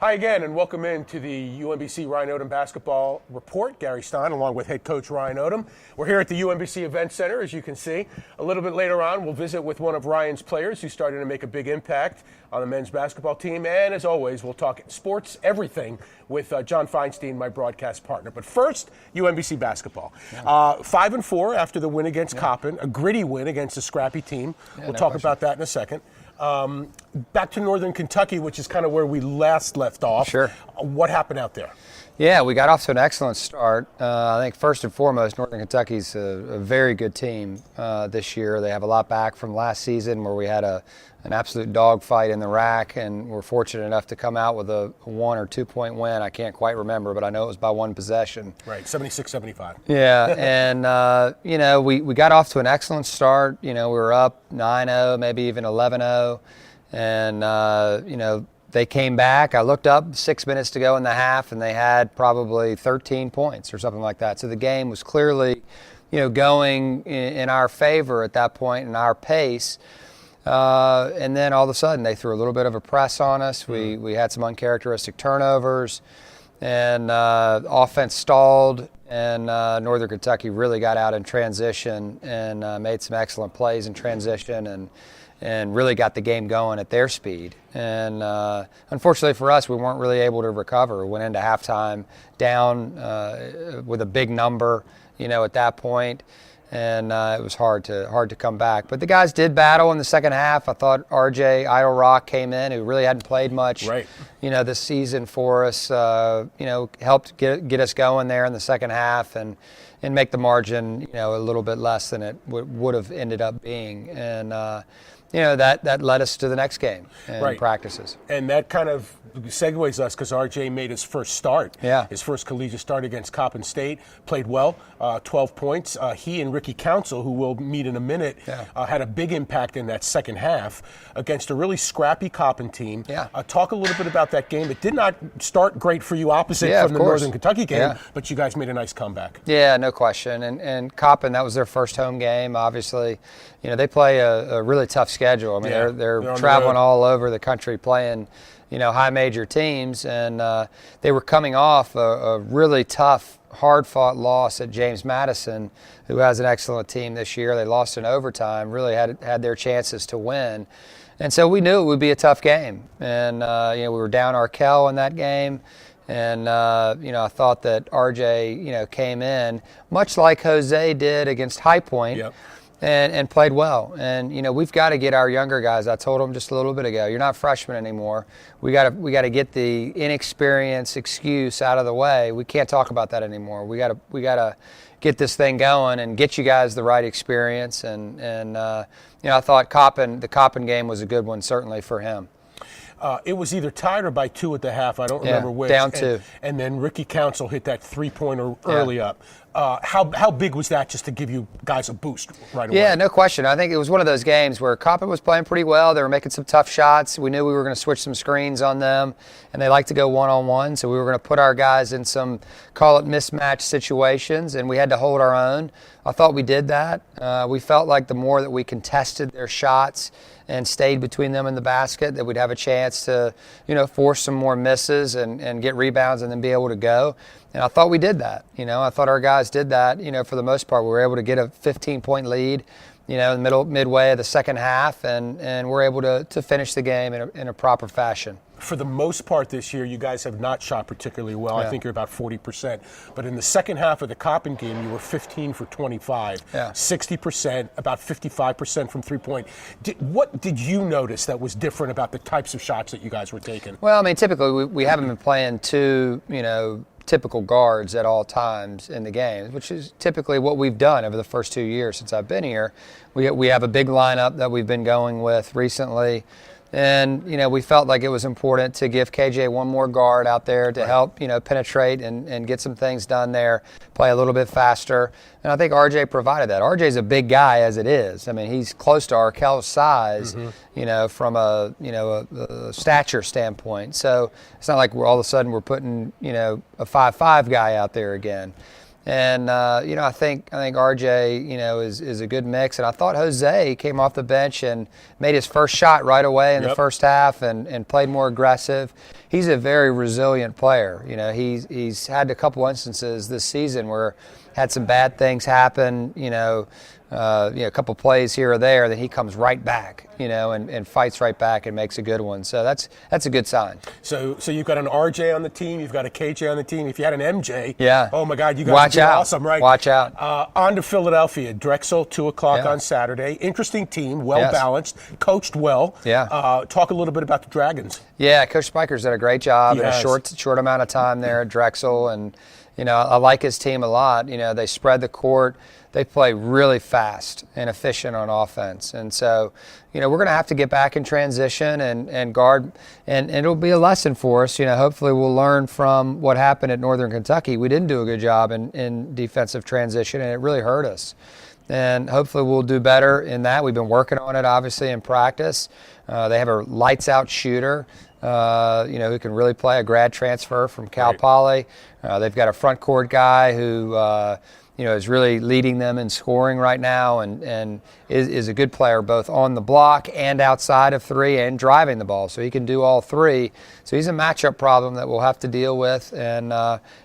Hi again, and welcome into the UMBC Ryan Odom Basketball Report. Gary Stein, along with head coach Ryan Odom. We're here at the UMBC Event Center, as you can see. A little bit later on, we'll visit with one of Ryan's players who's starting to make a big impact on the men's basketball team. And as always, we'll talk sports, everything, with John Feinstein, my broadcast partner. But first, UMBC basketball. 5-4 after the win against Coppin, a gritty win against a scrappy team. We'll talk about that in a second. Back to Northern Kentucky, which is kind of where we last left off. Sure. What happened out there? Yeah, we got off to an excellent start. I think first and foremost, Northern Kentucky's a very good team this year. They have a lot back from last season where we had an absolute dogfight in the RAC, and we're fortunate enough to come out with a 1 or 2 point win. I can't quite remember, but I know it was by one possession. Right, 76-75. Yeah, and, we got off to an excellent start. We were up 9-0, maybe even 11-0, and, they came back. I looked up 6 minutes to go in the half, and they had probably 13 points or something like that. So the game was clearly, going in our favor at that point, in our pace. And then all of a sudden they threw a little bit of a press on us. We had some uncharacteristic turnovers, and offense stalled, and Northern Kentucky really got out in transition and made some excellent plays in transition and really got the game going at their speed. And unfortunately for us, we weren't really able to recover. We went into halftime down with a big number, at that point. And it was hard to come back. But the guys did battle in the second half. I thought R.J. Idle Rock came in, who really hadn't played much, this season for us. Helped get us going there in the second half and make the margin, a little bit less than it would have ended up being. And that led us to the next game and practices. And that kind of segues us because R.J. made his first start. Yeah. His first collegiate start against Coppin State. Played well, 12 points. He and Ricky Council, who we'll meet in a minute, had a big impact in that second half against a really scrappy Coppin team. Yeah. Talk a little bit about that game. It did not start great for you opposite from the Northern Kentucky game, but you guys made a nice comeback. Yeah, no question. And Coppin, that was their first home game, obviously. They play a really tough schedule. I mean, they're traveling all over the country playing, high major teams, and they were coming off a really tough, hard-fought loss at James Madison, who has an excellent team this year. They lost in overtime, really had their chances to win. And so we knew it would be a tough game. And, we were down Arkell in that game. And, I thought that RJ, came in, much like Jose did against High Point. Yep. And played well. And, we've got to get our younger guys. I told them just a little bit ago, you're not freshmen anymore. We got to get the inexperience excuse out of the way. We can't talk about that anymore. We got to get this thing going and get you guys the right experience. And I thought the Coppin game was a good one, certainly for him. It was either tied or by 2 at the half. I don't remember which. Down 2. And then Ricky Council hit that 3-pointer early up. How big was that just to give you guys a boost right away? Yeah, no question. I think it was one of those games where Coppin was playing pretty well. They were making some tough shots. We knew we were going to switch some screens on them, and they like to go one-on-one, so we were going to put our guys in some, call it mismatch situations, and we had to hold our own. I thought we did that. We felt like the more that we contested their shots and stayed between them and the basket, that we'd have a chance to, force some more misses and get rebounds and then be able to go. And I thought we did that. I thought our guys did that, for the most part. We were able to get a 15-point lead, in the midway of the second half, and we're able to finish the game in a proper fashion. For the most part this year, you guys have not shot particularly well. I think you're about 40%. But in the second half of the Coppin game, you were 15 for 25, 60%, about 55% from three-point. What did you notice that was different about the types of shots that you guys were taking? Well, typically we haven't been playing two, typical guards at all times in the game, which is typically what we've done over the first 2 years since I've been here. We have a big lineup that we've been going with recently. And, we felt like it was important to give KJ one more guard out there to help, penetrate and get some things done there, play a little bit faster. And I think RJ provided that. RJ's a big guy as it is. He's close to Arkell's size, from a stature standpoint. So it's not like all of a sudden we're putting, a 5'5" guy out there again. And I think RJ, is a good mix. And I thought Jose came off the bench and made his first shot right away in the first half and played more aggressive. He's a very resilient player. He's had a couple instances this season where had some bad things happen, a couple plays here or there, then he comes right back, and fights right back and makes a good one. So that's a good sign. So you've got an RJ on the team, you've got a KJ on the team. If you had an MJ, oh my God, you guys Watch would be out. awesome, right? Watch out. On to Philadelphia, Drexel, 2:00 on Saturday. Interesting team, well balanced, coached well. Talk a little bit about the Dragons. Yeah, Coach Spiker's done a great job in a short amount of time there at Drexel, and I like his team a lot. They spread the court. They play really fast and efficient on offense. And so, we're going to have to get back in transition and guard, and it'll be a lesson for us. Hopefully we'll learn from what happened at Northern Kentucky. We didn't do a good job in defensive transition, and it really hurt us. And hopefully we'll do better in that. We've been working on it, obviously, in practice. They have a lights-out shooter, who can really play, a grad transfer from Cal Poly. They've got a front court guy who is really leading them in scoring right now and is a good player both on the block and outside of three and driving the ball. So he can do all three. So he's a matchup problem that we'll have to deal with. And,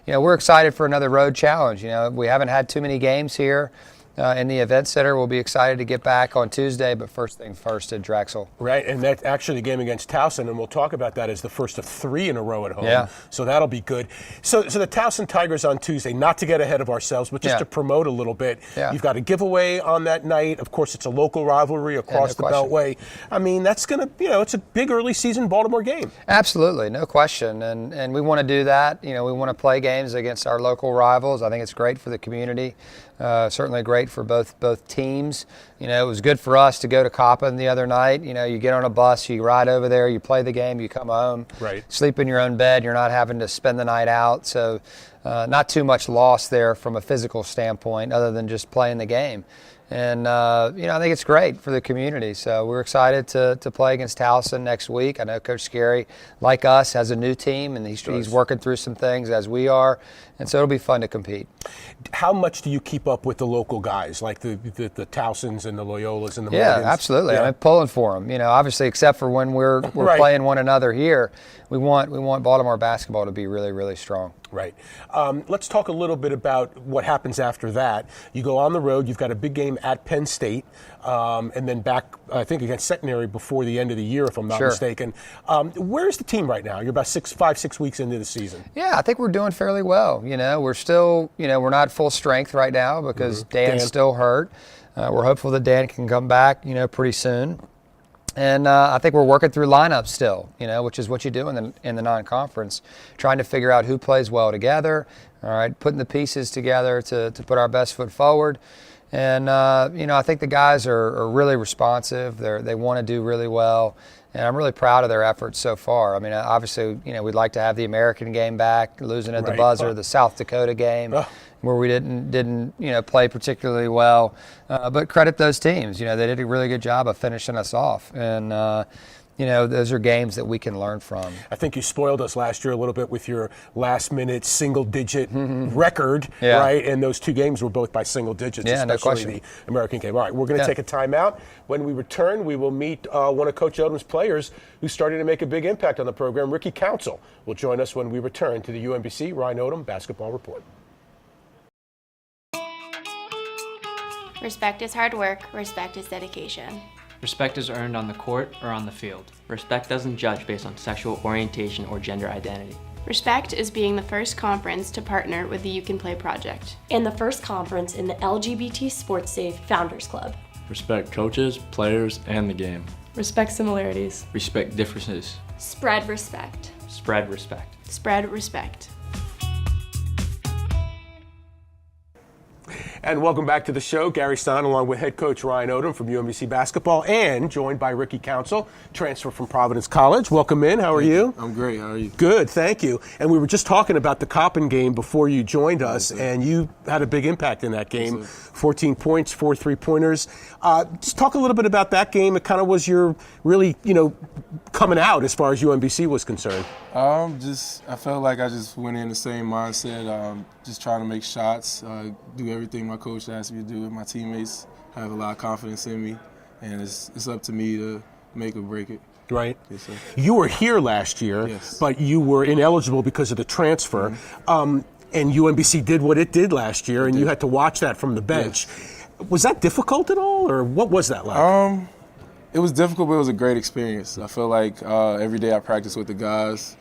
we're excited for another road challenge. We haven't had too many games here in the event center. We'll be excited to get back on Tuesday, but first thing first at Drexel. Right, and that's actually the game against Towson, and we'll talk about that as the first of 3 in a row at home. Yeah. So that'll be good. So the Towson Tigers on Tuesday, not to get ahead of ourselves, but just to promote a little bit. Yeah. You've got a giveaway on that night. Of course, it's a local rivalry across the Beltway. I mean, that's going to, it's a big early season Baltimore game. Absolutely, no question. And we want to do that. We want to play games against our local rivals. I think it's great for the community. Certainly great for both teams. It was good for us to go to Coppin the other night. You get on a bus, you ride over there, you play the game, you come home, sleep in your own bed. You're not having to spend the night out. So not too much loss there from a physical standpoint other than just playing the game. And, I think it's great for the community. So we're excited to play against Towson next week. I know Coach Scary, like us, has a new team, and he's working through some things as we are. And so it'll be fun to compete. How much do you keep up with the local guys, like the Towsons and the Loyolas and the Morgans? Yeah, absolutely. I'm pulling for them. Obviously, except for when we're playing one another here, we want Baltimore basketball to be really, really strong. Right. Let's talk a little bit about what happens after that. You go on the road. You've got a big game at Penn State, and then back, I think, against Centenary before the end of the year, if I'm not mistaken. Where's the team right now? You're about 5-6 weeks into the season. Yeah, I think we're doing fairly well. We're still, we're not full strength right now because Dan's still hurt. We're hopeful that Dan can come back, pretty soon. And I think we're working through lineups still, which is what you do in the non-conference, trying to figure out who plays well together, all right, putting the pieces together to put our best foot forward. And, I think the guys are really responsive. They want to do really well. And I'm really proud of their efforts so far. I mean, obviously, we'd like to have the American game back, losing at the buzzer, the South Dakota game, where we didn't play particularly well. But credit those teams. They did a really good job of finishing us off. And, those are games that we can learn from. I think you spoiled us last year a little bit with your last-minute single-digit record, right? And those 2 games were both by single digits, especially the American game. All right, we're going to take a timeout. When we return, we will meet one of Coach Odom's players who's starting to make a big impact on the program. Ricky Council will join us when we return to the UMBC Ryan Odom Basketball Report. Respect is hard work. Respect is dedication. Respect is earned on the court or on the field. Respect doesn't judge based on sexual orientation or gender identity. Respect is being the first conference to partner with the You Can Play project. And the first conference in the LGBT Sports Safe Founders Club. Respect coaches, players, and the game. Respect similarities. Respect differences. Spread respect. Spread respect. Spread respect. And welcome back to the show. Gary Stein along with head coach Ryan Odom from UMBC basketball and joined by Ricky Council, transfer from Providence College. Welcome in. How are you? I'm great. How are you? Good, thank you. And we were just talking about the Coppin game before you joined us, and you had a big impact in that game. 14 points, 4 3-pointers. Just talk a little bit about that game. It kind of was your really, coming out as far as UMBC was concerned. I felt like I just went in the same mindset, just trying to make shots, do everything my coach asked me to do with my teammates. I have a lot of confidence in me, and it's up to me to make or break it. Right. Yes, sir. You were here last year, Yes. but you were ineligible because of the transfer. And UMBC did what it did last year, and you had to watch that from the bench. Yes. Was that difficult at all, or what was that like? It was difficult, but it was a great experience. I feel like every day I practiced with the guys.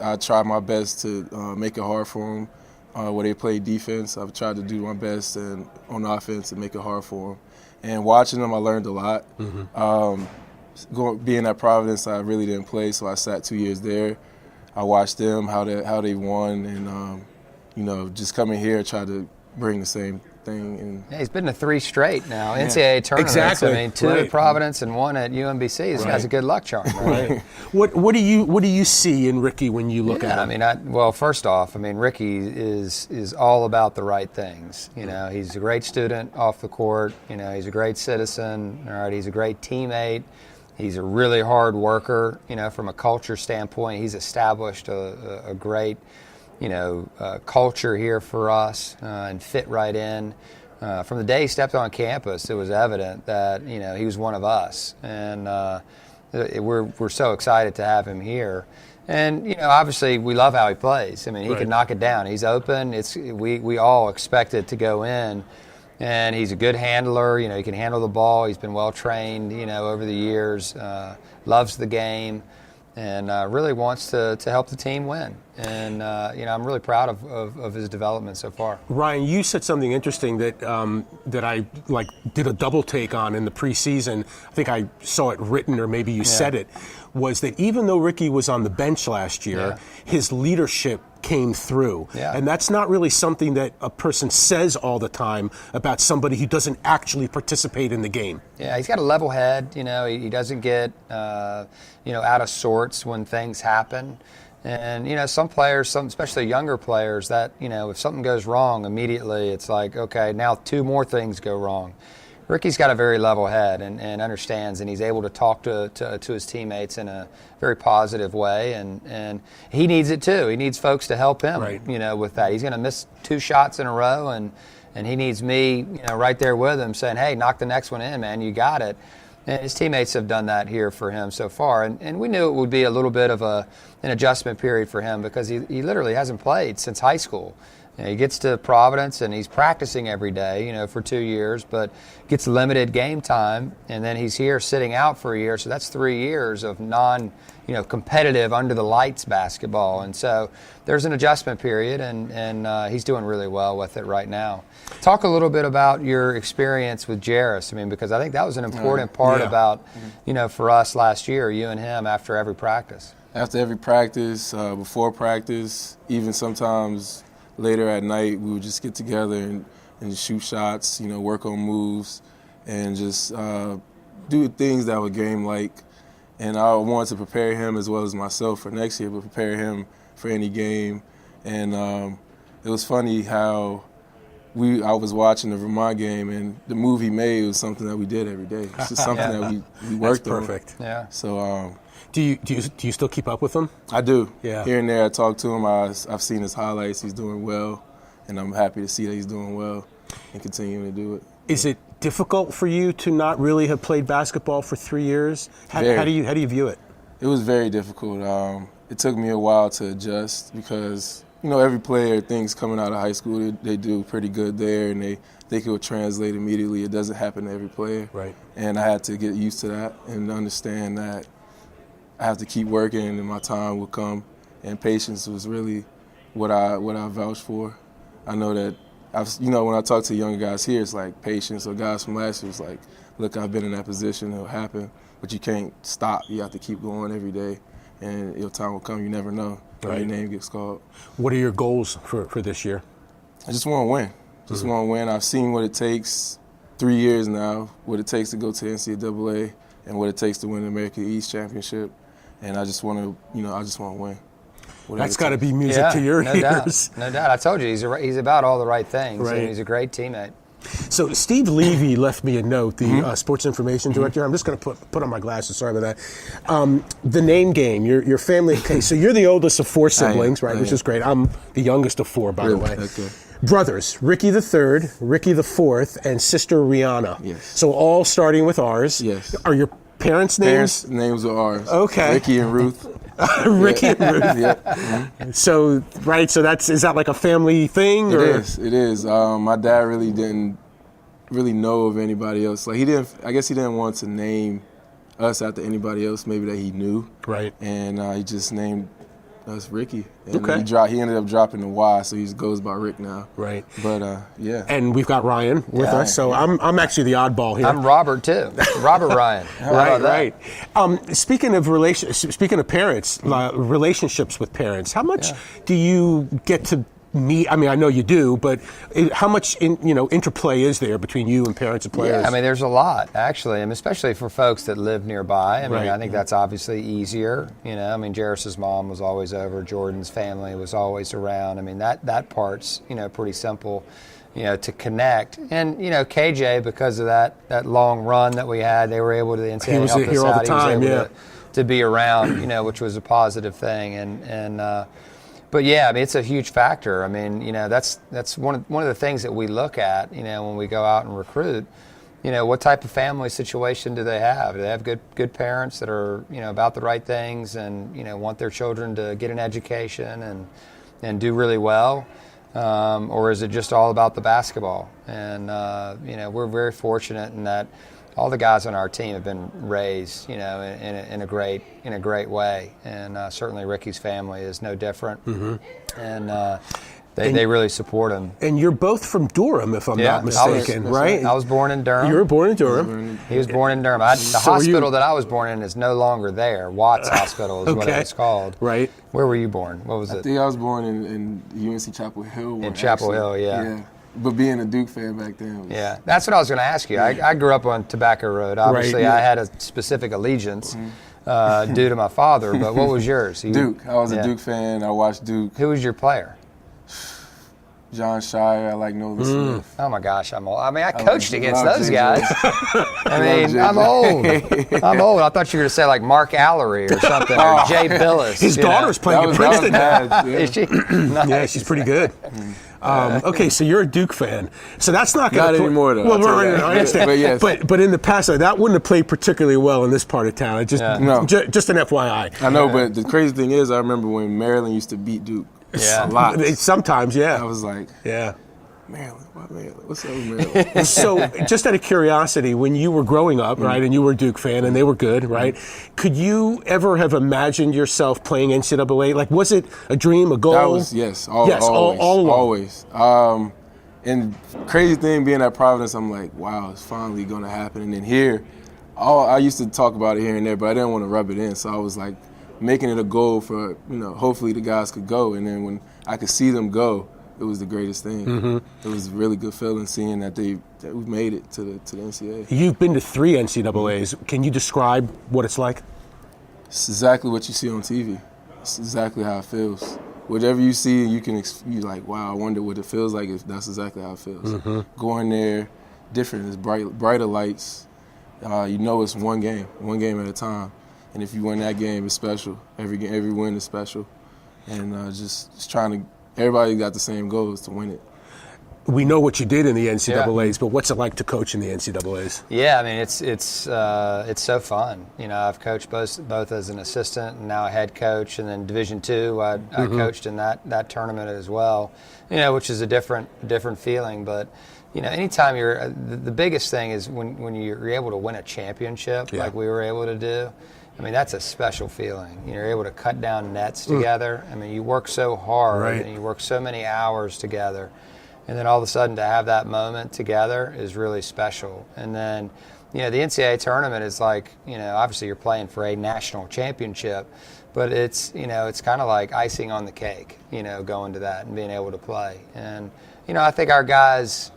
I tried my best to make it hard for them. Where they play defense, I've tried to do my best and on offense and make it hard for them. And watching them, I learned a lot. Being at Providence, I really didn't play, so I sat 2 years there. I watched them, how they won, and just coming here, try to bring the same thing. And Yeah, he's been to 3 straight now, NCAA tournaments. Exactly. I mean, 2 at Providence and 1 at UMBC. This guy's a good luck charm, right? Right. What do you see in Ricky when you look at him? I mean, first off, Ricky is all about the right things. He's a great student off the court. He's a great citizen. All right, he's a great teammate. He's a really hard worker. From a culture standpoint, he's established a great culture here for us and fit right in. From the day he stepped on campus, it was evident that he was one of us, and we're so excited to have him here. And obviously we love how he plays. I mean, he can knock it down. He's open. We all expect it to go in, and he's a good handler. He can handle the ball. He's been well trained. Over the years, loves the game. And really wants to help the team win. And, I'm really proud of his development so far. Ryan, you said something interesting that I did a double take on in the preseason. I think I saw it written, or maybe you said it, was that even though Ricky was on the bench last year, his leadership came through. Yeah. And that's not really something that a person says all the time about somebody who doesn't actually participate in the game. Yeah, he's got a level head. He doesn't get, out of sorts when things happen. And, some players, especially younger players, that, if something goes wrong immediately, it's like, okay, now 2 more things go wrong. Ricky's got a very level head and understands, and he's able to talk to his teammates in a very positive way, and he needs it too. He needs folks to help him, with that. He's going to miss 2 shots in a row, and he needs me, right there with him saying, hey, knock the next one in, man, you got it. And his teammates have done that here for him so far, and we knew it would be a little bit of an adjustment period for him because he literally hasn't played since high school. He gets to Providence and he's practicing every day, for 2 years, but gets limited game time, and then he's here sitting out for a year. So that's 3 years of competitive under the lights basketball. And so there's an adjustment period, and he's doing really well with it right now. Talk a little bit about your experience with Jairus. Because I think that was an important part about, for us last year, you and him after every practice. After every practice, before practice, even sometimes later at night, we would just get together and shoot shots, work on moves, and just do things that were game-like. And I wanted to prepare him as well as myself for next year, but prepare him for any game. And it was funny how I was watching the Vermont game, and the move he made was something that we did every day. It's just something that we worked on. That's perfect. Yeah. So Do you still keep up with him? I do. Yeah. Here and there, I talk to him. I've seen his highlights. He's doing well, and I'm happy to see that he's doing well and continuing to do it. Is it difficult for you to not really have played basketball for 3 years? How do you view it? It was very difficult. It took me a while to adjust because every player thinks coming out of high school they do pretty good there, and they think it will translate immediately. It doesn't happen to every player. Right. And I had to get used to that and understand that I have to keep working, and my time will come. And patience was really what I vouched for. I know that when I talk to younger guys here, it's like patience. Or guys from last year, it's like, look, I've been in that position. It'll happen, but you can't stop. You have to keep going every day, and your time will come. You never know. Right. Your name gets called. What are your goals for this year? I just want to win. Just want to win. I've seen what it takes 3 years now, what it takes to go to NCAA and what it takes to win the American East Championship. And I just want to, I just want to win. That's got to be music to your ears. No doubt. I told you, he's about all the right things. Right. And he's a great teammate. So Steve Levy left me a note, the sports information director. I'm just going to put on my glasses. Sorry about that. The name game. Your family. Okay, so you're the oldest of 4 siblings, right? Which is great. I'm the youngest of 4, by the way. Okay. Brothers, Ricky the third, Ricky the fourth, and sister Rihanna. Yes. So all starting with R's. Yes. Are your parents' names? Parents' names are ours. Okay. Ricky and Ruth. Ricky and Ruth. Yeah. Mm-hmm. So is that like a family thing? It is. My dad really didn't really know of anybody else. Like I guess he didn't want to name us after anybody else maybe that he knew. Right. And he just named us Ricky. And Okay. he ended up dropping the Y, so he goes by Rick now. Right. But yeah. And we've got Ryan with us, so I'm actually the oddball here. I'm Robert too. Robert Ryan. How about that? Right. Speaking of parents, relationships with parents, how much do you get to meet? I mean, I know you do, but how much interplay is there between you and parents and players? Yeah, I mean, there's a lot actually, and especially for folks that live nearby. I mean, Right. I think that's obviously easier. I mean, Jairus's mom was always over. Jordan's family was always around. I mean, that part's pretty simple. To connect. And, KJ, because of that long run that we had, they were able to, the NCAA He was help us here all out. the time, he was able to be around, which was a positive thing. But yeah, I mean, it's a huge factor. I mean, that's one of the things that we look at, when we go out and recruit. What type of family situation do they have? Do they have good parents that are, about the right things and, want their children to get an education and do really well? Or is it just all about the basketball? And we're very fortunate in that all the guys on our team have been raised, in a great way. And certainly Ricky's family is no different. Mm-hmm. And they really support him. And you're both from Durham, if I'm not mistaken, right? I was born in Durham. You were born in Durham. He was born in Durham. The hospital that I was born in is no longer there. Watts Hospital is what it was called. Right. Where were you born? What was it? I think I was born in UNC Chapel Hill. In Chapel Hill, yeah. But being a Duke fan back then. Yeah, that's what I was going to ask you. I grew up on Tobacco Road. Obviously, Right. I had a specific allegiance due to my father, but what was yours? Duke. I was a Duke fan. I watched Duke. Who was your player? John Shire. I like Nolan Smith. Oh my gosh, I'm old. I mean, I coached against those JJ. guys. I mean, I'm old. I'm old. I thought you were going to say like Mark Allery or something, or Jay Billis. His daughter's playing at Princeton. Is she? Nice. Yeah, she's pretty good. Okay, so you're a Duke fan. So that's not going to anymore, though. Well, I'll tell you that. I understand. But yes. But in the past, that wouldn't have played particularly well in this part of town. It just No. just an FYI. I know, but the crazy thing is, I remember when Maryland used to beat Duke. Yeah. A lot. Sometimes, I was like, yeah. Maryland, why Maryland? What's up with Maryland? So, just out of curiosity, when you were growing up, right, and you were a Duke fan, and they were good, right? Could you ever have imagined yourself playing NCAA? Like, was it a dream, a goal? That was, yes, always. All along. Always. And crazy thing being at Providence, I'm like, wow, it's finally going to happen. And then here, I used to talk about it here and there, but I didn't want to rub it in. So I was like making it a goal for, hopefully the guys could go. And then when I could see them go, it was the greatest thing. Mm-hmm. It was a really good feeling seeing that we made it to the NCAA. You've been to 3 NCAAs. Can you describe what it's like? It's exactly what you see on TV. It's exactly how it feels. Whatever you see, you're like, wow, I wonder what it feels like if that's exactly how it feels. Mm-hmm. Going there, different. It's brighter lights. It's one game at a time. And if you win that game, it's special. Every win is special. And just trying to. Everybody got the same goal, is to win it. We know what you did in the NCAAs, but what's it like to coach in the NCAAs? Yeah, I mean it's so fun. I've coached both as an assistant and now a head coach, and then Division II I coached in that tournament as well. Which is a different feeling, but anytime you're the biggest thing is when you're able to win a championship like we were able to do. I mean, that's a special feeling. You're able to cut down nets together. I mean, you work so hard and you work so many hours together. And then all of a sudden to have that moment together is really special. And then, the NCAA tournament is like, obviously you're playing for a national championship, but it's kind of like icing on the cake, going to that and being able to play. And I think our guys,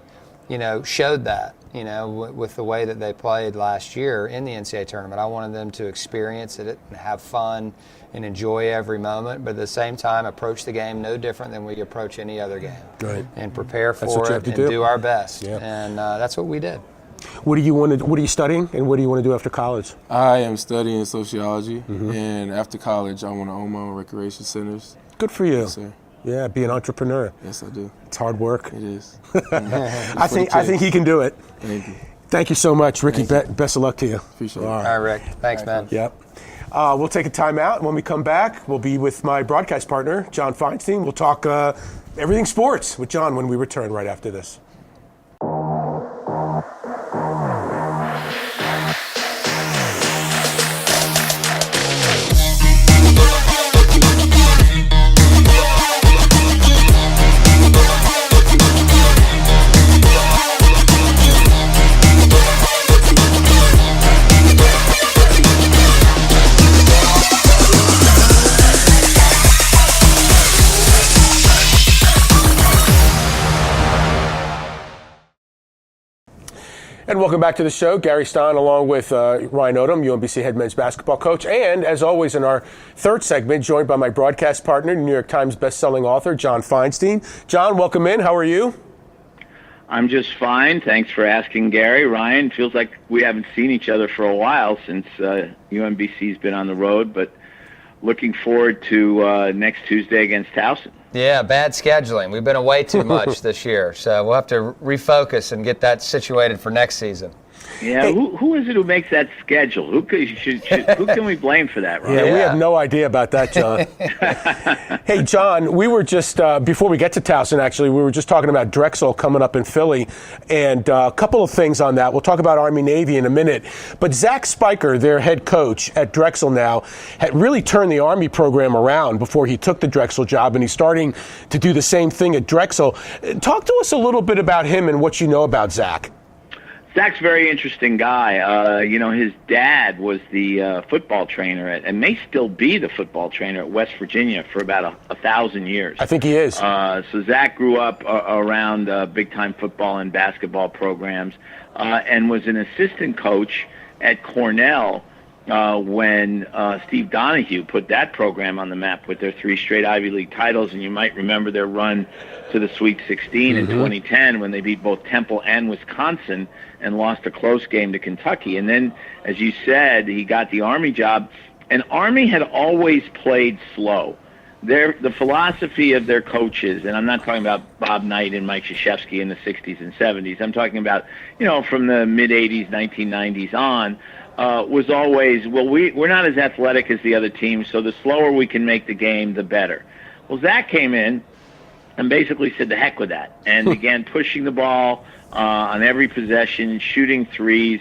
showed that, with the way that they played last year in the NCAA tournament. I wanted them to experience it and have fun and enjoy every moment, but at the same time approach the game no different than we approach any other game. Right. And prepare That's what for you it have to and do. do our best. Yeah. And that's what we did. What are you studying, and what do you want to do after college? I am studying sociology, and after college, I want to own my own recreation centers. Good for you. Yes, sir. Yeah, be an entrepreneur. Yes, I do. It's hard work. It is. I think he can do it. Thank you. Thank you so much, Ricky. Best of luck to you. Appreciate it. All All right. right, Rick. Thanks, man. Yep. We'll take a timeout. When we come back, we'll be with my broadcast partner, John Feinstein. We'll talk everything sports with John when we return right after this. And welcome back to the show. Gary Stein along with Ryan Odom, UMBC head men's basketball coach. And as always in our third segment, joined by my broadcast partner, New York Times bestselling author, John Feinstein. John, welcome in. How are you? I'm just fine. Thanks for asking, Gary. Ryan, feels like we haven't seen each other for a while since UMBC's been on the road, but looking forward to next Tuesday against Towson. Yeah, bad scheduling. We've been away too much this year, so we'll have to refocus and get that situated for next season. Yeah, hey, who is it who makes that schedule? Who can we blame for that, Ryan? Yeah, we have no idea about that, John. Hey, John, we were just, before we get to Towson, actually, we were just talking about Drexel coming up in Philly, and a couple of things on that. We'll talk about Army-Navy in a minute. But Zach Spiker, their head coach at Drexel now, had really turned the Army program around before he took the Drexel job, and he's starting to do the same thing at Drexel. Talk to us a little bit about him and what you know about Zach. Zach's a very interesting guy. His dad was the football trainer and may still be the football trainer at West Virginia for about 1,000 years. I think he is. So Zach grew up around big-time football and basketball programs and was an assistant coach at Cornell when Steve Donahue put that program on the map with their 3 straight Ivy League titles. And you might remember their run to the Sweet 16 in 2010 when they beat both Temple and Wisconsin and lost a close game to Kentucky. And then, as you said, he got the Army job. And Army had always played slow. The philosophy of their coaches, and I'm not talking about Bob Knight and Mike Krzyzewski in the 60s and 70s. I'm talking about, from the mid-'80s, 1990s on, was always, we're not as athletic as the other teams, so the slower we can make the game, the better. Well, Zach came in and basically said, the heck with that, and began pushing the ball on every possession, shooting threes,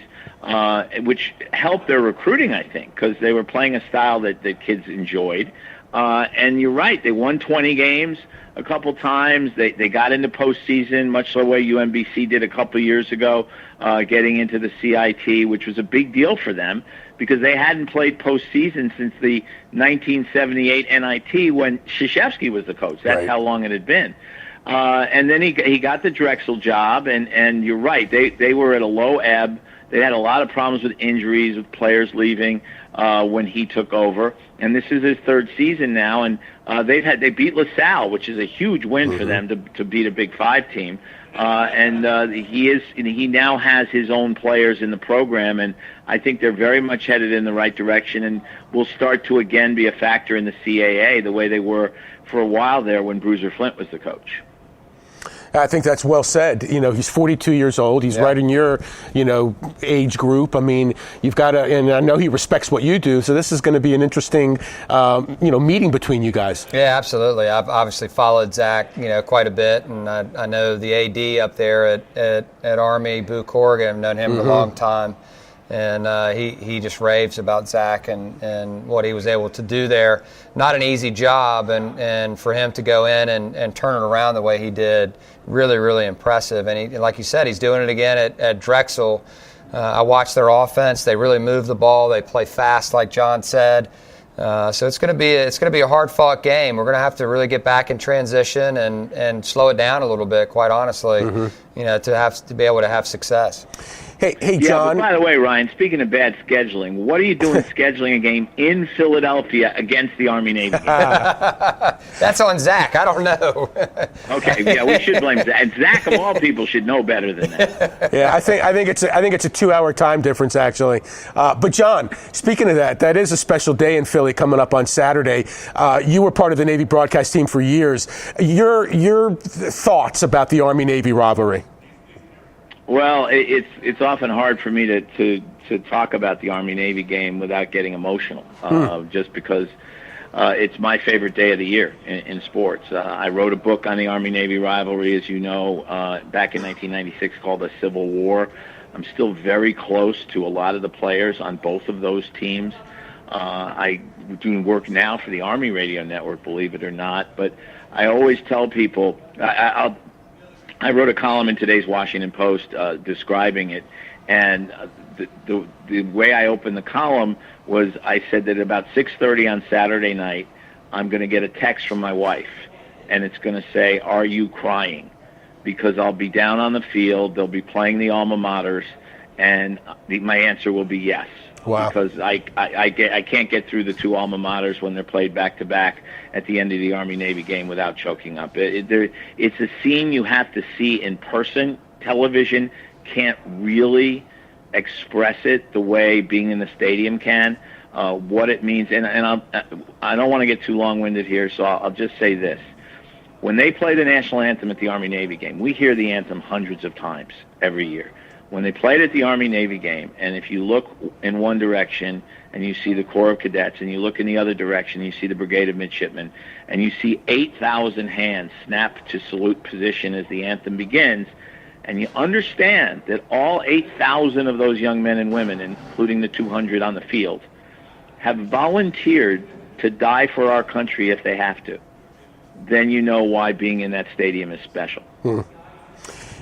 which helped their recruiting, I think, because they were playing a style that kids enjoyed. And you're right, they won 20 games a couple times. They got into postseason, much the way UMBC did a couple years ago, getting into the CIT, which was a big deal for them because they hadn't played postseason since the 1978 NIT when Krzyzewski was the coach. That's right. How long it had been. And then he got the Drexel job, and you're right, they were at a low ebb. They had a lot of problems with injuries, with players leaving when he took over. And this is his third season now, and they beat LaSalle, which is a huge win for them to beat a Big Five team. He now has his own players in the program, and I think they're very much headed in the right direction, and will start to again be a factor in the CAA the way they were for a while there when Bruiser Flint was the coach. I think that's well said. He's 42 years old. He's right in your, age group. I mean, you've got to, and I know he respects what you do. So this is going to be an interesting, meeting between you guys. Yeah, absolutely. I've obviously followed Zach, quite a bit, and I know the AD up there at Army, Boo Corrigan. I've known him for a long time. And he just raves about Zach and what he was able to do there. Not an easy job, and for him to go in and turn it around the way he did, really, really impressive. And like you said, he's doing it again at Drexel. I watched their offense. They really move the ball. They play fast, like John said. So it's going to be a hard-fought game. We're going to have to really get back in transition and slow it down a little bit, quite honestly, to be able to have success. Hey, Yeah, John. but by the way, Ryan, speaking of bad scheduling, what are you doing scheduling a game in Philadelphia against the Army-Navy game? That's on Zach. I don't know. Okay, yeah, we should blame Zach. And Zach, of all people, should know better than that. Yeah, I think it's a 2-hour time difference actually. But John, speaking of that is a special day in Philly coming up on Saturday. You were part of the Navy broadcast team for years. Your thoughts about the Army-Navy rivalry? Well, it's often hard for me to talk about the Army-Navy game without getting emotional, just because it's my favorite day of the year in sports. I wrote a book on the Army-Navy rivalry, as you know, back in 1996 called The Civil War. I'm still very close to a lot of the players on both of those teams. I'm doing work now for the Army Radio Network, believe it or not, but I always tell people, I wrote a column in today's Washington Post describing it, and the way I opened the column was I said that about 6:30 on Saturday night, I'm going to get a text from my wife, and it's going to say, "Are you crying?" Because I'll be down on the field, they'll be playing the alma maters, and my answer will be yes. Wow. Because I can't get through the two alma maters when they're played back to back at the end of the Army-Navy game without choking up. It's a scene you have to see in person. Television can't really express it the way being in the stadium can. What it means, and I don't want to get too long-winded here, so I'll just say this. When they play the national anthem at the Army-Navy game, we hear the anthem hundreds of times every year. When they played at the Army-Navy game, and if you look in one direction and you see the Corps of Cadets, and you look in the other direction, you see the Brigade of Midshipmen, and you see 8,000 hands snap to salute position as the anthem begins, and you understand that all 8,000 of those young men and women, including the 200 on the field, have volunteered to die for our country if they have to, then you know why being in that stadium is special.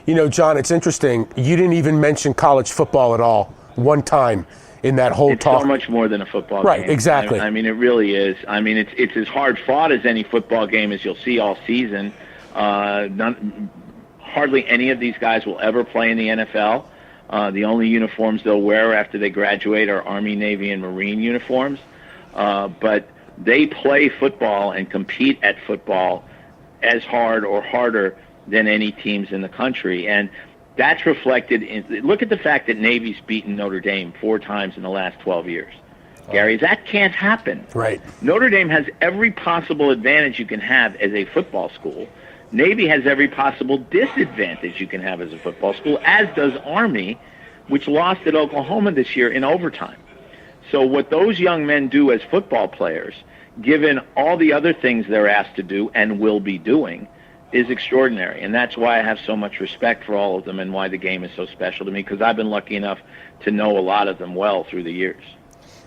You know, John, it's interesting. You didn't even mention college football at all one time in that whole talk. It's so much more than a football game. Right, exactly. I mean, it really is. I mean, it's as hard fought as any football game as you'll see all season. Hardly any of these guys will ever play in the NFL. The only uniforms they'll wear after they graduate are Army, Navy, and Marine uniforms. But they play football and compete at football as hard or harder than any teams in the country. And that's reflected in, look at the fact that Navy's beaten Notre Dame 4 times in the last 12 years. Gary, that can't happen. Right. Notre Dame has every possible advantage you can have as a football school. Navy has every possible disadvantage you can have as a football school, as does Army, which lost at Oklahoma this year in overtime. So what those young men do as football players, given all the other things they're asked to do and will be doing, is extraordinary. And that's why I have so much respect for all of them and why the game is so special to me, because I've been lucky enough to know a lot of them well through the years.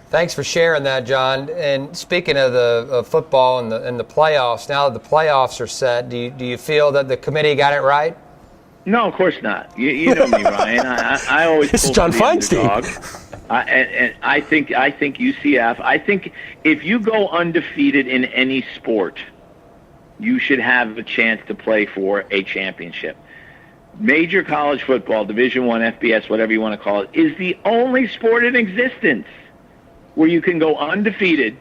Thanks for sharing that, John. And speaking of the football and the playoffs, now that the playoffs are set, do you feel that the committee got it right? No, of course not. You know me, Ryan. I always This is pull John for the Feinstein. underdog. And I think UCF. I think if you go undefeated in any sport, you should have a chance to play for a championship. Major college football, Division I, FBS, whatever you want to call it, is the only sport in existence where you can go undefeated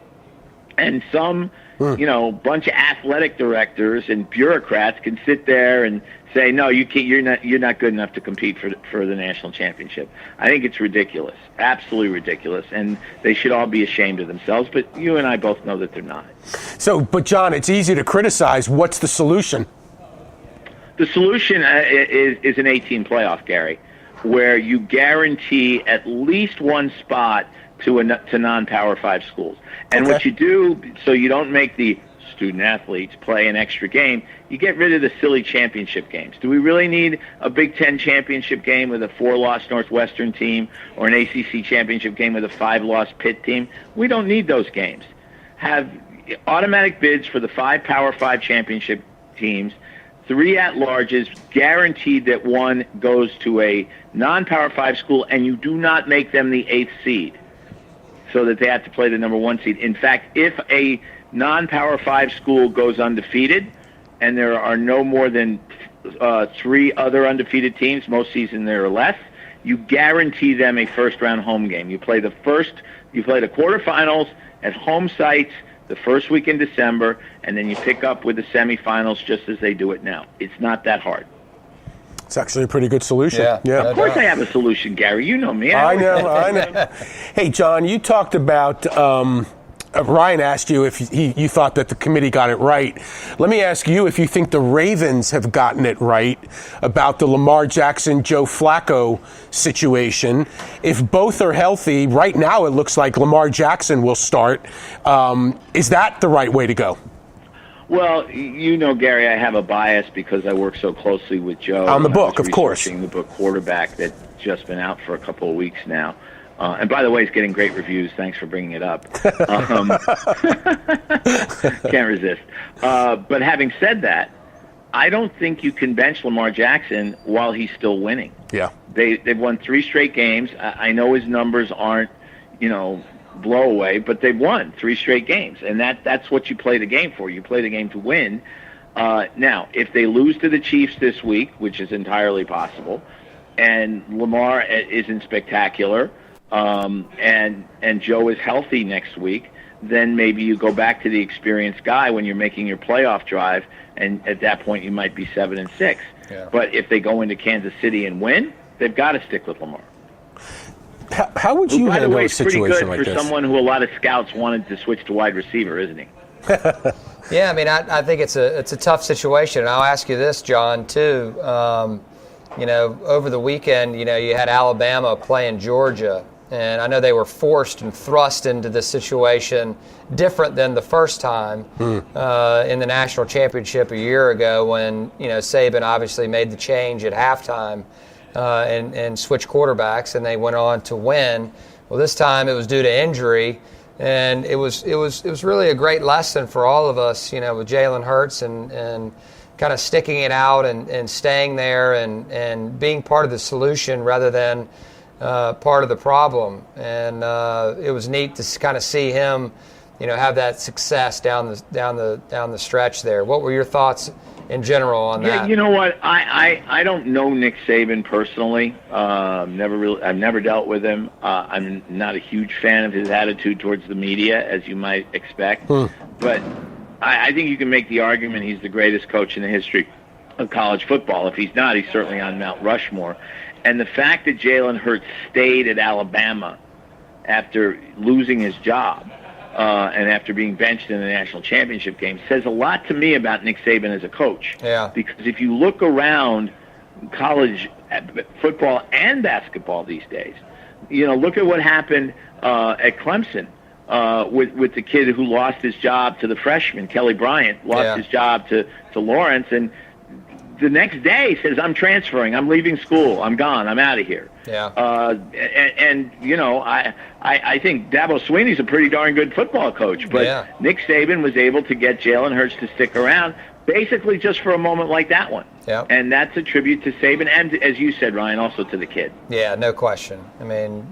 and some, bunch of athletic directors and bureaucrats can sit there and say, no, you can't, you're not good enough to compete for the national championship. I think it's ridiculous, absolutely ridiculous, and they should all be ashamed of themselves, but you and I both know that they're not. So, but John, it's easy to criticize. What's the solution? The solution is an 18 playoff, Gary, where you guarantee at least one spot to non-Power 5 schools. And Okay. what you do, so you don't make the student athletes play an extra game, you get rid of the silly championship games. Do we really need a Big Ten championship game with a 4-loss Northwestern team or an ACC championship game with a 5-loss Pitt team? We don't need those games. Have automatic bids for the 5 Power 5 championship teams, 3 at-larges, guaranteed that one goes to a non-Power 5 school, and you do not make them the 8th seed. so that they have to play the number 1 seed. In fact, if a non-Power 5 school goes undefeated, and there are no more than 3 other undefeated teams, most seasons there are less, you guarantee them a first-round home game. You play the quarterfinals at home sites the first week in December, and then you pick up with the semifinals just as they do it now. It's not that hard. It's actually a pretty good solution. Yeah. Of course I have a solution, Gary. You know me. I know. Hey, John, you talked about Ryan asked you if you thought that the committee got it right. Let me ask you if you think the Ravens have gotten it right about the Lamar Jackson, Joe Flacco situation. If both are healthy, right now it looks like Lamar Jackson will start. Is that the right way to go? Well, you know, Gary, I have a bias because I work so closely with Joe. On the book, of course. The book Quarterback that's just been out for a couple of weeks now. And by the way, it's getting great reviews. Thanks for bringing it up. Can't resist. But having said that, I don't think you can bench Lamar Jackson while he's still winning. Yeah. They've won 3 straight games. I know his numbers aren't, blow away, but they've won 3 straight games. And that's what you play the game for. You play the game to win. Now, if they lose to the Chiefs this week, which is entirely possible, and Lamar isn't spectacular, and Joe is healthy next week, then maybe you go back to the experienced guy when you're making your playoff drive, and at that point you might be 7-6. Yeah. But if they go into Kansas City and win, they've got to stick with Lamar. How would you By the handle way, a it's pretty situation good like for this? someone who a lot of scouts wanted to switch to wide receiver, isn't he? Yeah, I mean, I think it's a tough situation. And I'll ask you this, John, too. Over the weekend, you had Alabama playing Georgia. And I know they were forced and thrust into this situation different than the first time in the national championship a year ago when, Saban obviously made the change at halftime and switched quarterbacks, and they went on to win. Well, this time it was due to injury, and it was really a great lesson for all of us, with Jalen Hurts and kind of sticking it out and staying there and being part of the solution rather than part of the problem. And it was neat to kind of see him, have that success down the stretch there. What were your thoughts in general on that? Yeah, you know what? I don't know Nick Saban personally. I've never dealt with him. I'm not a huge fan of his attitude towards the media, as you might expect. But I think you can make the argument he's the greatest coach in the history of college football. If he's not, he's certainly on Mount Rushmore. And the fact that Jalen Hurts stayed at Alabama after losing his job and after being benched in the national championship game says a lot to me about Nick Saban as a coach. Yeah. Because if you look around college football and basketball these days, look at what happened at Clemson with the kid who lost his job to the freshman, Kelly Bryant, lost his job to Lawrence, and the next day says, I'm transferring, I'm leaving school, I'm gone, I'm out of here. Yeah. I think Dabo Swinney's a pretty darn good football coach, but Nick Saban was able to get Jalen Hurts to stick around basically just for a moment like that one. Yeah. And that's a tribute to Saban and, as you said, Ryan, also to the kid. Yeah, no question. I mean,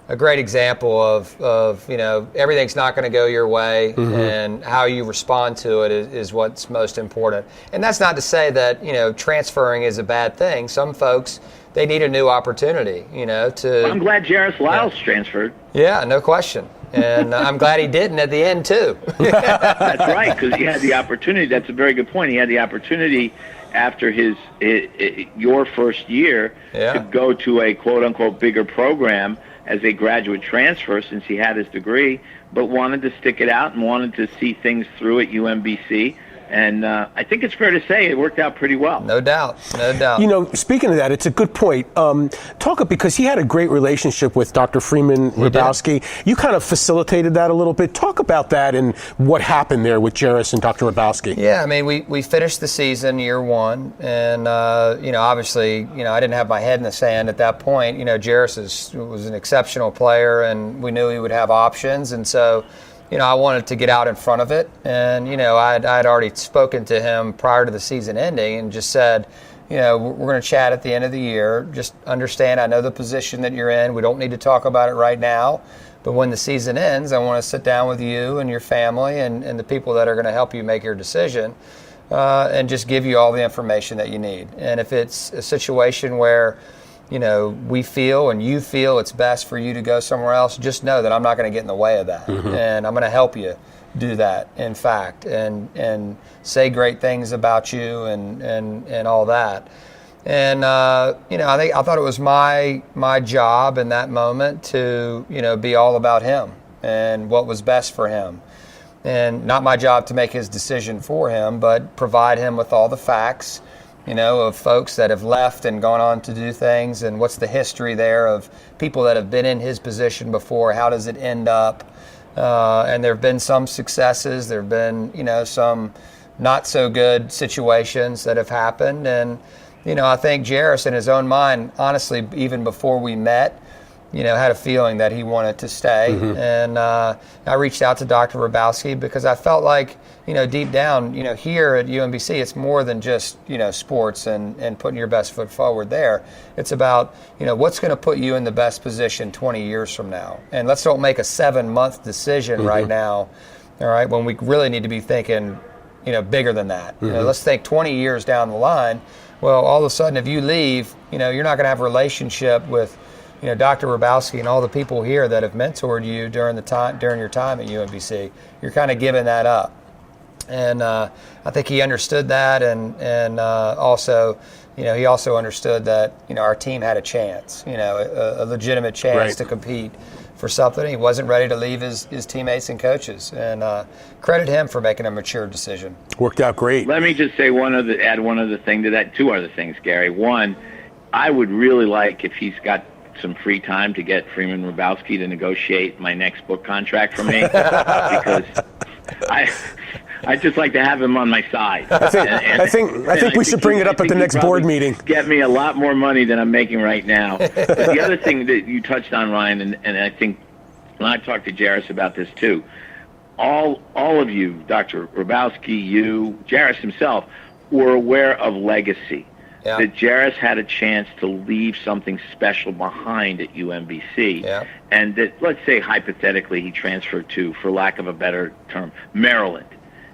a great example of everything's not going to go your way, and how you respond to it is what's most important. And that's not to say that transferring is a bad thing. Some folks, they need a new opportunity. I'm glad Jarris Lyles transferred. Yeah, no question. And I'm glad he didn't at the end too. That's right, because he had the opportunity. That's a very good point. He had the opportunity after your first year to go to a quote-unquote bigger program as a graduate transfer since he had his degree, but wanted to stick it out and wanted to see things through at UMBC. And I think it's fair to say it worked out pretty well. No doubt, no doubt. Speaking of that, it's a good point. Because he had a great relationship with Dr. Freeman Hrabowski. You kind of facilitated that a little bit. Talk about that and what happened there with Jarris and Dr. Hrabowski. Yeah, I mean, we finished the season year one, and obviously, I didn't have my head in the sand at that point. Jarris was an exceptional player, and we knew he would have options, and so. I wanted to get out in front of it, and I'd already spoken to him prior to the season ending, and just said, we're going to chat at the end of the year. Just understand, I know the position that you're in. We don't need to talk about it right now, But when the season ends, I want to sit down with you and your family and the people that are going to help you make your decision and just give you all the information that you need. And if it's a situation where, we feel and you feel it's best for you to go somewhere else, just know that I'm not going to get in the way of that. And I'm going to help you do that, in fact, and say great things about you and all that. And I thought it was my job in that moment to be all about him and what was best for him, and not my job to make his decision for him, but provide him with all the facts, of folks that have left and gone on to do things, and what's the history there of people that have been in his position before. How does it end up? And there have been some successes. There have been some not so good situations that have happened, and I think Jairus, in his own mind, honestly, even before we met, had a feeling that he wanted to stay. And I reached out to Dr. Hrabowski because I felt like, deep down, here at UMBC, it's more than just, sports and putting your best foot forward there. It's about, what's going to put you in the best position 20 years from now. And let's don't make a 7-month decision right now, all right, when we really need to be thinking, bigger than that. Let's think 20 years down the line. Well, all of a sudden, if you leave, you're not going to have a relationship with, Dr. Hrabowski and all the people here that have mentored you during your time at UMBC. You're kind of giving that up, and I think he understood that, and also, he also understood that our team had a chance, a legitimate chance to compete for something. He wasn't ready to leave his teammates and coaches, and credit him for making a mature decision. Worked out great. Let me just say add one other thing to that. Two other things, Gary. One, I would really like, if he's got some free time, to get Freeman Hrabowski to negotiate my next book contract for me, because I'd just like to have him on my side. I think we should bring it up at the next board meeting. Get me a lot more money than I'm making right now. But the other thing that you touched on, Ryan, and I think, and I talked to Jairus about this too, all of you, Dr. Hrabowski, you, Jairus himself, were aware of legacy. Yeah. That Jairus had a chance to leave something special behind at UMBC. Yeah. And that, let's say hypothetically, he transferred to, for lack of a better term, Maryland.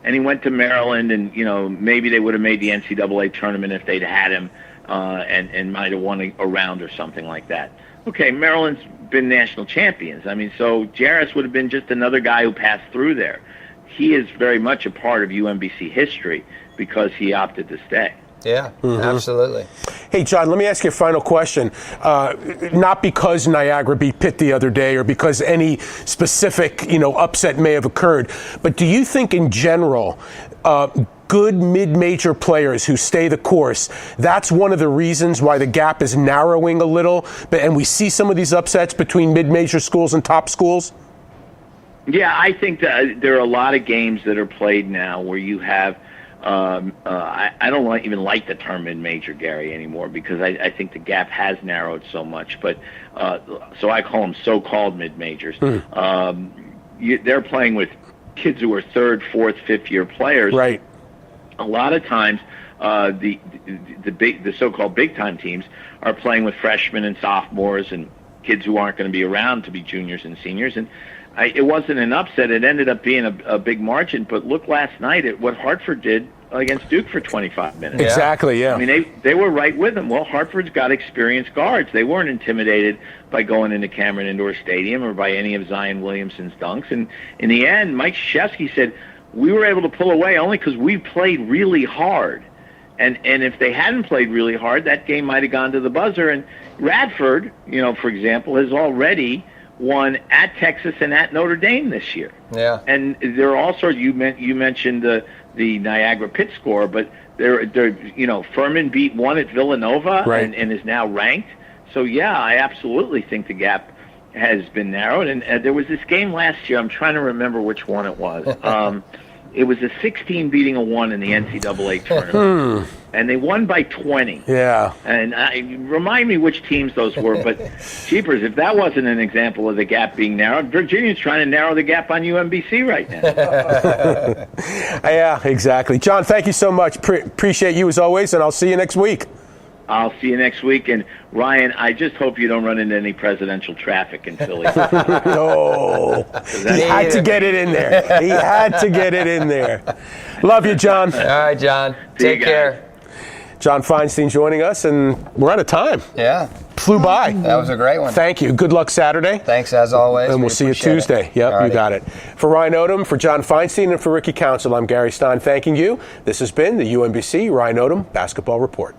And he went to Maryland, and maybe they would have made the NCAA tournament if they'd had him, and might have won a round or something like that. Okay, Maryland's been national champions. I mean, so Jairus would have been just another guy who passed through there. He is very much a part of UMBC history because he opted to stay. Yeah, absolutely. Hey, John, let me ask you a final question. Not because Niagara beat Pitt the other day or because any specific, upset may have occurred, but do you think in general, good mid-major players who stay the course, that's one of the reasons why the gap is narrowing a little, and we see some of these upsets between mid-major schools and top schools? Yeah, I think that there are a lot of games that are played now where you have I don't even like the term mid-major, Gary, anymore, because I think the gap has narrowed so much. But so I call them so-called mid-majors. They're playing with kids who are third, fourth, fifth-year players. Right. A lot of times, the so-called big-time teams are playing with freshmen and sophomores and kids who aren't going to be around to be juniors and seniors. And it wasn't an upset. It ended up being a big margin. But look last night at what Hartford did against Duke for 25 minutes. Exactly, yeah. I mean, they were right with them. Well, Hartford's got experienced guards. They weren't intimidated by going into Cameron Indoor Stadium or by any of Zion Williamson's dunks. And in the end, Mike Krzyzewski said, we were able to pull away only because we played really hard. And if they hadn't played really hard, that game might have gone to the buzzer. And Radford, for example, has already won at Texas and at Notre Dame this year. Yeah. And there are all sorts. You mentioned the Niagara Pitt score, but Furman beat one at Villanova, right, and is now ranked. So yeah, I absolutely think the gap has been narrowed. And there was this game last year. I'm trying to remember which one it was. It was a 16 beating a 1 in the NCAA tournament. And they won by 20. Yeah. And remind me which teams those were, but jeepers, if that wasn't an example of the gap being narrowed, Virginia's trying to narrow the gap on UMBC right now. Yeah, exactly. John, thank you so much. Appreciate you as always, and I'll see you next week. I'll see you next week. And Ryan, I just hope you don't run into any presidential traffic in Philly. Oh, he had to get it in there. He had to get it in there. Love you, John. All right, John. See you Take care. John Feinstein joining us, and we're out of time. Yeah. Flew by. That was a great one. Thank you. Good luck Saturday. Thanks as always. And we'll see you Tuesday. Yep, Alrighty. you got it. For Ryan Odom, for John Feinstein, and for Ricky Council, I'm Gary Stein thanking you. This has been the UMBC Ryan Odom Basketball Report.